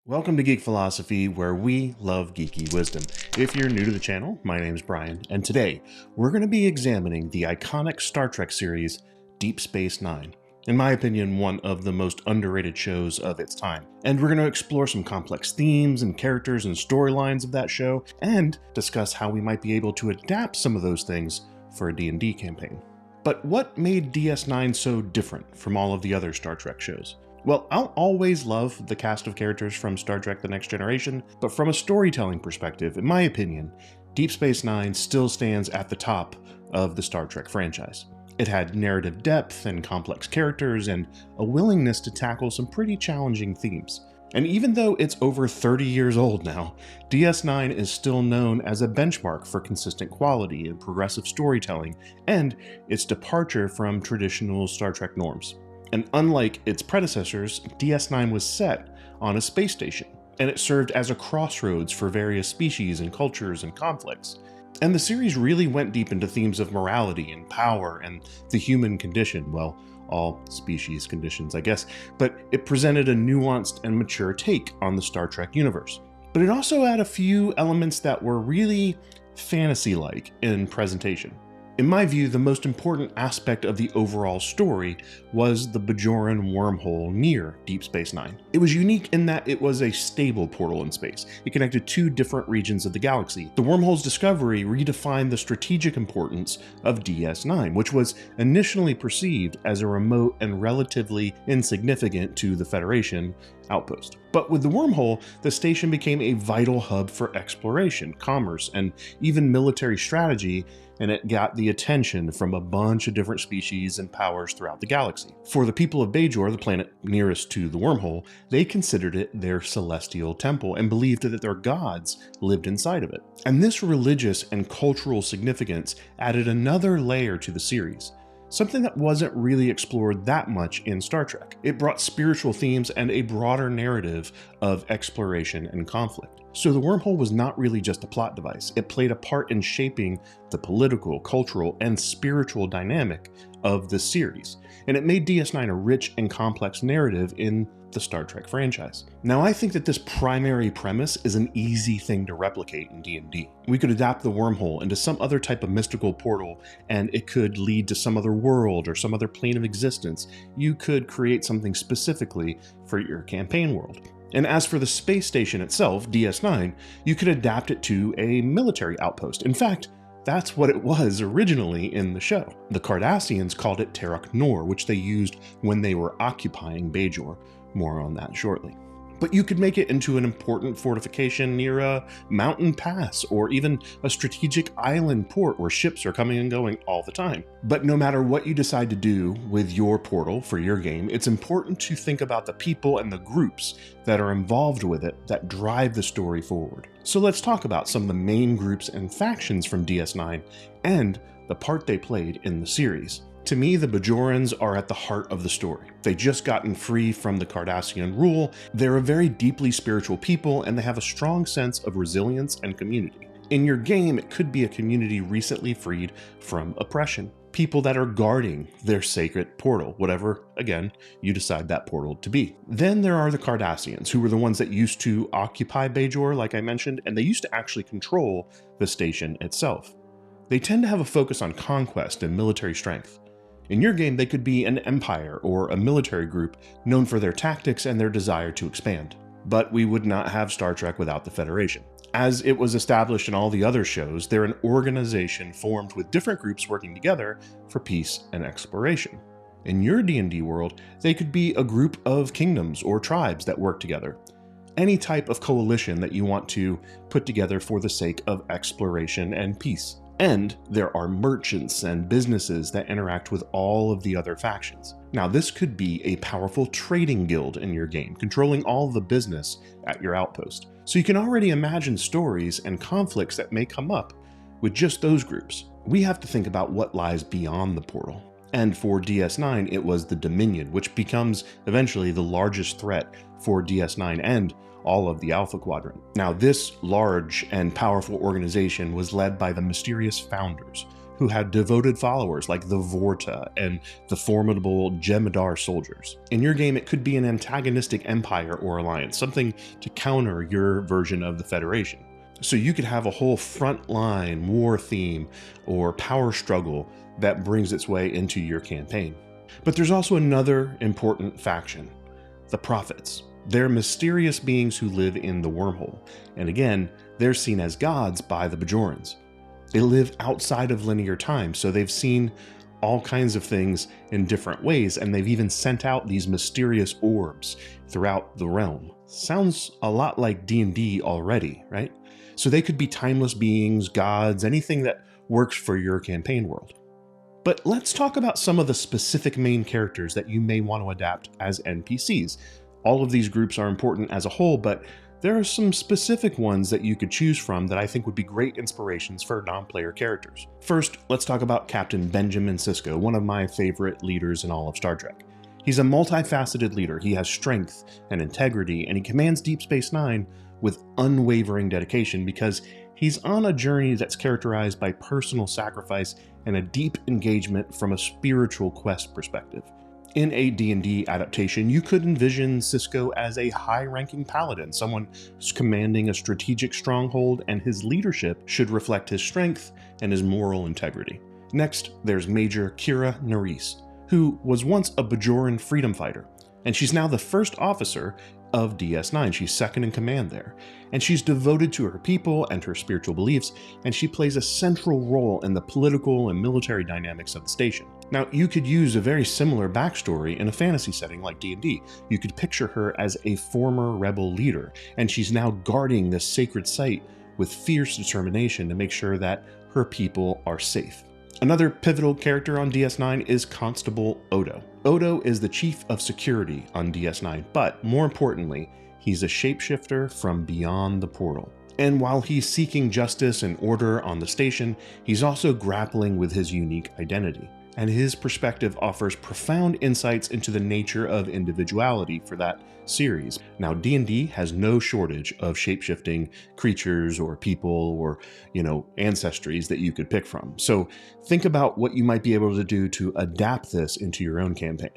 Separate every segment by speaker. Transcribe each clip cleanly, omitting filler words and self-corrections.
Speaker 1: Welcome to Geek Philosophy, where we love geeky wisdom. If you're new to the channel, my name's Brian, and today we're going to be examining the iconic Star Trek series, Deep Space Nine. In my opinion, one of the most underrated shows of its time. And we're going to explore some complex themes and characters and storylines of that show, and discuss how we might be able to adapt some of those things for a D&D campaign. But what made DS9 so different from all of the other Star Trek shows? Well, I'll always love the cast of characters from Star Trek The Next Generation, but from a storytelling perspective, in my opinion, Deep Space Nine still stands at the top of the Star Trek franchise. It had narrative depth and complex characters and a willingness to tackle some pretty challenging themes. And even though it's over 30 years old now, DS9 is still known as a benchmark for consistent quality and progressive storytelling, and its departure from traditional Star Trek norms. And unlike its predecessors, DS9 was set on a space station, and it served as a crossroads for various species and cultures and conflicts. And the series really went deep into themes of morality and power and the human condition, well, all species conditions, I guess, but it presented a nuanced and mature take on the Star Trek universe. But it also had a few elements that were really fantasy-like in presentation. In my view, the most important aspect of the overall story was the Bajoran wormhole near Deep Space Nine. It was unique in that it was a stable portal in space. It connected two different regions of the galaxy. The wormhole's discovery redefined the strategic importance of DS9, which was initially perceived as a remote and relatively insignificant to the Federation outpost. But with the wormhole, the station became a vital hub for exploration, commerce, and even military strategy, and it got the attention from a bunch of different species and powers throughout the galaxy. For the people of Bajor, the planet nearest to the wormhole, they considered it their celestial temple and believed that their gods lived inside of it. And this religious and cultural significance added another layer to the series, something that wasn't really explored that much in Star Trek. It brought spiritual themes and a broader narrative of exploration and conflict. So the wormhole was not really just a plot device. It played a part in shaping the political, cultural, and spiritual dynamic of the series, and it made DS9 a rich and complex narrative in the Star Trek franchise. Now, I think that this primary premise is an easy thing to replicate in D&D. We could adapt the wormhole into some other type of mystical portal, and it could lead to some other world or some other plane of existence. You could create something specifically for your campaign world. And as for the space station itself, DS9, you could adapt it to a military outpost. In fact, that's what it was originally in the show. The Cardassians called it Terok Nor, which they used when they were occupying Bajor. More on that shortly. But you could make it into an important fortification near a mountain pass, or even a strategic island port where ships are coming and going all the time. But no matter what you decide to do with your portal for your game, it's important to think about the people and the groups that are involved with it that drive the story forward. So let's talk about some of the main groups and factions from DS9 and the part they played in the series. To me, the Bajorans are at the heart of the story. They've just gotten free from the Cardassian rule, they're a very deeply spiritual people, and they have a strong sense of resilience and community. In your game, it could be a community recently freed from oppression. People that are guarding their sacred portal, whatever, again, you decide that portal to be. Then there are the Cardassians, who were the ones that used to occupy Bajor, like I mentioned, and they used to actually control the station itself. They tend to have a focus on conquest and military strength. In your game, they could be an empire or a military group known for their tactics and their desire to expand. But we would not have Star Trek without the Federation. As it was established in all the other shows, they're an organization formed with different groups working together for peace and exploration. In your D&D world, they could be a group of kingdoms or tribes that work together. Any type of coalition that you want to put together for the sake of exploration and peace. And there are merchants and businesses that interact with all of the other factions. Now, this could be a powerful trading guild in your game, controlling all the business at your outpost. So you can already imagine stories and conflicts that may come up with just those groups. We have to think about what lies beyond the portal. And for DS9, it was the Dominion, which becomes eventually the largest threat for DS9 and all of the Alpha Quadrant. Now, this large and powerful organization was led by the mysterious founders, who had devoted followers like the Vorta and the formidable Jem'Hadar soldiers. In your game, it could be an antagonistic empire or alliance, something to counter your version of the Federation. So you could have a whole frontline war theme or power struggle that brings its way into your campaign. But there's also another important faction, the Prophets. They're mysterious beings who live in the wormhole, and again, they're seen as gods by the Bajorans. They live outside of linear time, so they've seen all kinds of things in different ways, and they've even sent out these mysterious orbs throughout the realm. Sounds a lot like D&D already, right? So they could be timeless beings, gods, anything that works for your campaign world. But let's talk about some of the specific main characters that you may want to adapt as NPCs. All of these groups are important as a whole, but there are some specific ones that you could choose from that I think would be great inspirations for non-player characters. First, let's talk about Captain Benjamin Sisko, one of my favorite leaders in all of Star Trek. He's a multifaceted leader. He has strength and integrity, and he commands Deep Space Nine with unwavering dedication because he's on a journey that's characterized by personal sacrifice and a deep engagement from a spiritual quest perspective. In a D&D adaptation, you could envision Sisko as a high-ranking paladin, someone who's commanding a strategic stronghold, and his leadership should reflect his strength and his moral integrity. Next, there's Major Kira Nerys, who was once a Bajoran freedom fighter, and she's now the first officer of DS9. She's second in command there, and she's devoted to her people and her spiritual beliefs, and she plays a central role in the political and military dynamics of the station. Now, you could use a very similar backstory in a fantasy setting like D&D. You could picture her as a former rebel leader, and she's now guarding this sacred site with fierce determination to make sure that her people are safe. Another pivotal character on DS9 is Constable Odo. Odo is the chief of security on DS9, but more importantly, he's a shapeshifter from beyond the portal. And while he's seeking justice and order on the station, he's also grappling with his unique identity. And his perspective offers profound insights into the nature of individuality for that series. Now, D&D has no shortage of shapeshifting creatures or people or, ancestries that you could pick from. So think about what you might be able to do to adapt this into your own campaign.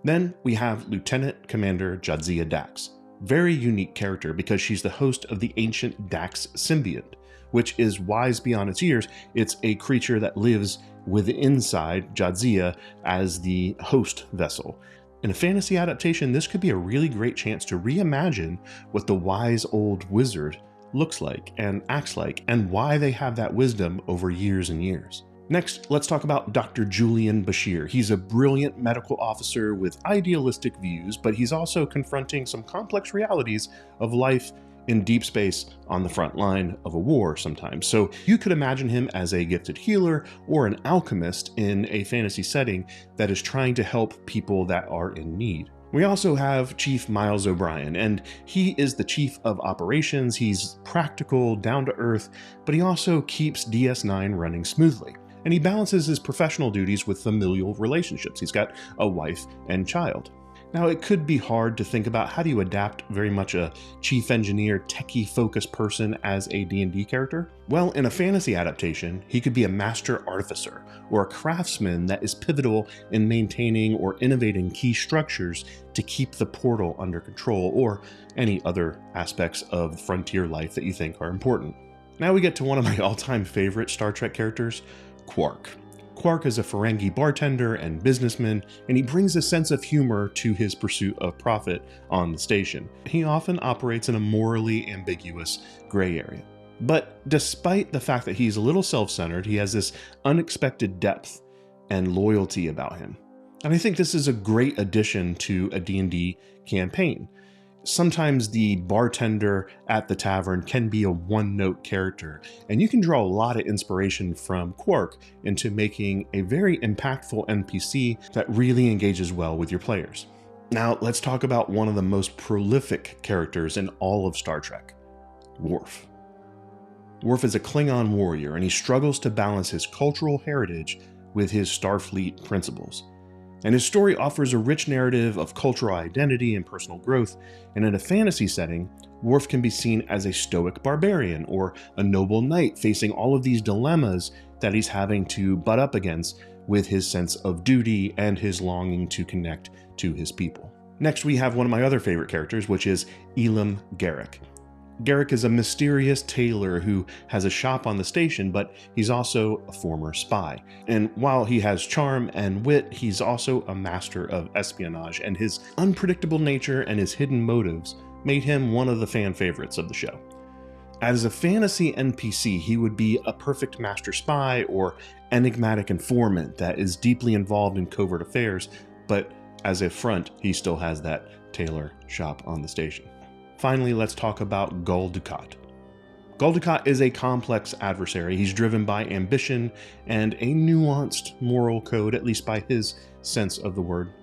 Speaker 1: Then we have Lieutenant Commander Jadzia Dax. Very unique character because she's the host of the ancient Dax symbiont, which is wise beyond its years. It's a creature that lives inside Jadzia as the host vessel. In a fantasy adaptation, this could be a really great chance to reimagine what the wise old wizard looks like and acts like, and why they have that wisdom over years and years. Next, let's talk about Dr. Julian Bashir. He's a brilliant medical officer with idealistic views, but he's also confronting some complex realities of life in deep space on the front line of a war sometimes. So you could imagine him as a gifted healer or an alchemist in a fantasy setting that is trying to help people that are in need. We also have Chief Miles O'Brien, and he is the chief of operations. He's practical, down to earth, but he also keeps DS9 running smoothly. And he balances his professional duties with familial relationships. He's got a wife and child. Now, it could be hard to think about how do you adapt very much a chief engineer, techie-focused person as a D&D character? Well, in a fantasy adaptation, he could be a master artificer or a craftsman that is pivotal in maintaining or innovating key structures to keep the portal under control, or any other aspects of frontier life that you think are important. Now we get to one of my all-time favorite Star Trek characters, Quark. Quark is a Ferengi bartender and businessman, and he brings a sense of humor to his pursuit of profit on the station. He often operates in a morally ambiguous gray area. But despite the fact that he's a little self-centered, he has this unexpected depth and loyalty about him. And I think this is a great addition to a D&D campaign. Sometimes the bartender at the tavern can be a one-note character, and you can draw a lot of inspiration from Quark into making a very impactful NPC that really engages well with your players. Now, let's talk about one of the most prolific characters in all of Star Trek, Worf. Worf is a Klingon warrior, and he struggles to balance his cultural heritage with his Starfleet principles. And his story offers a rich narrative of cultural identity and personal growth, and in a fantasy setting, Worf can be seen as a stoic barbarian or a noble knight facing all of these dilemmas that he's having to butt up against with his sense of duty and his longing to connect to his people. Next, we have one of my other favorite characters, which is Elam Garrick. Garrick is a mysterious tailor who has a shop on the station, but he's also a former spy. And while he has charm and wit, he's also a master of espionage, and his unpredictable nature and his hidden motives made him one of the fan favorites of the show. As a fantasy NPC, he would be a perfect master spy or enigmatic informant that is deeply involved in covert affairs, but as a front, he still has that tailor shop on the station. Finally, let's talk about Gul Dukat. Gul Dukat is a complex adversary. He's driven by ambition and a nuanced moral code, at least by his sense of the word.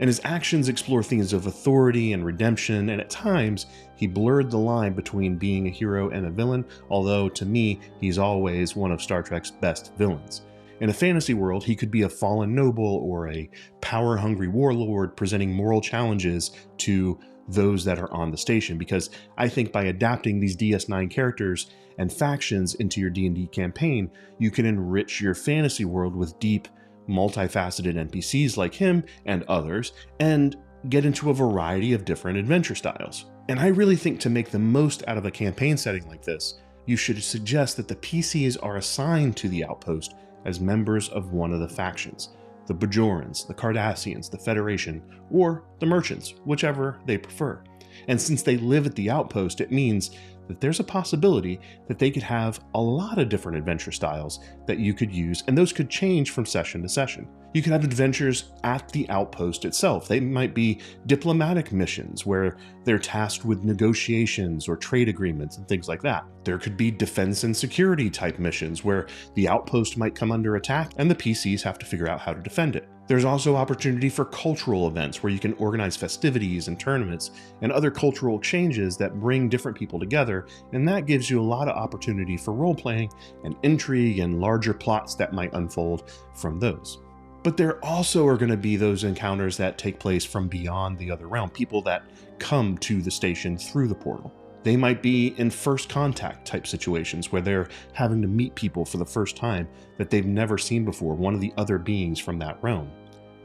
Speaker 1: And his actions explore themes of authority and redemption, and at times, he blurred the line between being a hero and a villain, although to me, he's always one of Star Trek's best villains. In a fantasy world, he could be a fallen noble or a power-hungry warlord presenting moral challenges to those that are on the station, because I think by adapting these DS9 characters and factions into your D&D campaign, you can enrich your fantasy world with deep, multifaceted NPCs like him and others, and get into a variety of different adventure styles. And I really think to make the most out of a campaign setting like this, you should suggest that the PCs are assigned to the outpost as members of one of the factions. The Bajorans, the Cardassians, the Federation, or the Merchants, whichever they prefer. And since they live at the outpost, it means that there's a possibility that they could have a lot of different adventure styles that you could use, and those could change from session to session. You could have adventures at the outpost itself. They might be diplomatic missions where they're tasked with negotiations or trade agreements and things like that. There could be defense and security type missions where the outpost might come under attack and the PCs have to figure out how to defend it. There's also opportunity for cultural events where you can organize festivities and tournaments and other cultural exchanges that bring different people together, and that gives you a lot of opportunity for role-playing and intrigue and larger plots that might unfold from those. But there also are going to be those encounters that take place from beyond the other realm, people that come to the station through the portal. They might be in first contact type situations where they're having to meet people for the first time that they've never seen before, one of the other beings from that realm.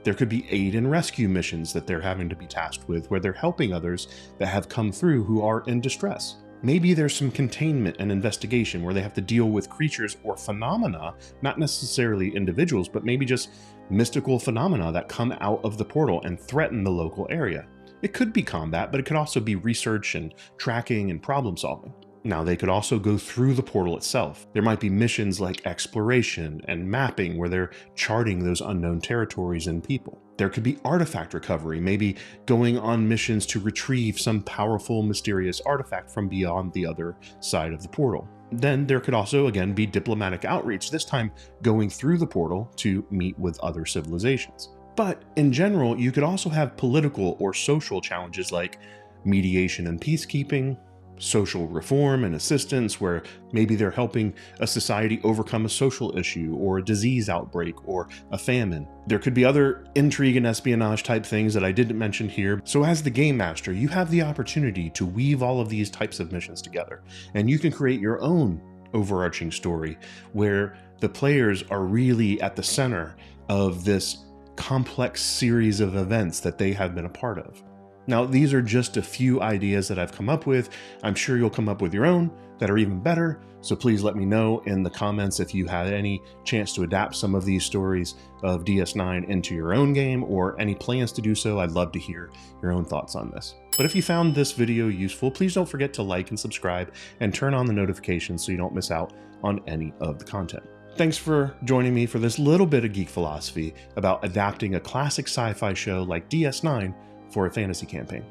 Speaker 1: There could be aid and rescue missions that they're having to be tasked with, where they're helping others that have come through who are in distress. Maybe there's some containment and investigation where they have to deal with creatures or phenomena, not necessarily individuals, but maybe just mystical phenomena that come out of the portal and threaten the local area. It could be combat, but it could also be research and tracking and problem solving. Now, they could also go through the portal itself. There might be missions like exploration and mapping where they're charting those unknown territories and people. There could be artifact recovery, maybe going on missions to retrieve some powerful, mysterious artifact from beyond the other side of the portal. Then there could also, again, be diplomatic outreach, this time going through the portal to meet with other civilizations. But in general, you could also have political or social challenges like mediation and peacekeeping, social reform and assistance, where maybe they're helping a society overcome a social issue or a disease outbreak or a famine. There could be other intrigue and espionage type things that I didn't mention here. So as the game master, you have the opportunity to weave all of these types of missions together, and you can create your own overarching story where the players are really at the center of this complex series of events that they have been a part of. Now, these are just a few ideas that I've come up with. I'm sure you'll come up with your own that are even better, so please let me know in the comments if you had any chance to adapt some of these stories of DS9 into your own game or any plans to do so. I'd love to hear your own thoughts on this. But if you found this video useful, please don't forget to like and subscribe and turn on the notifications so you don't miss out on any of the content. Thanks for joining me for this little bit of geek philosophy about adapting a classic sci-fi show like DS9 for a fantasy campaign.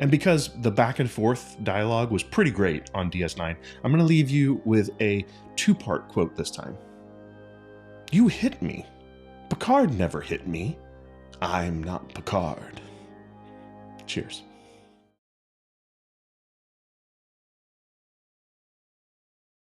Speaker 1: And because the back and forth dialogue was pretty great on DS9, I'm going to leave you with a two-part quote this time. "You hit me. Picard never hit me. I'm not Picard." Cheers.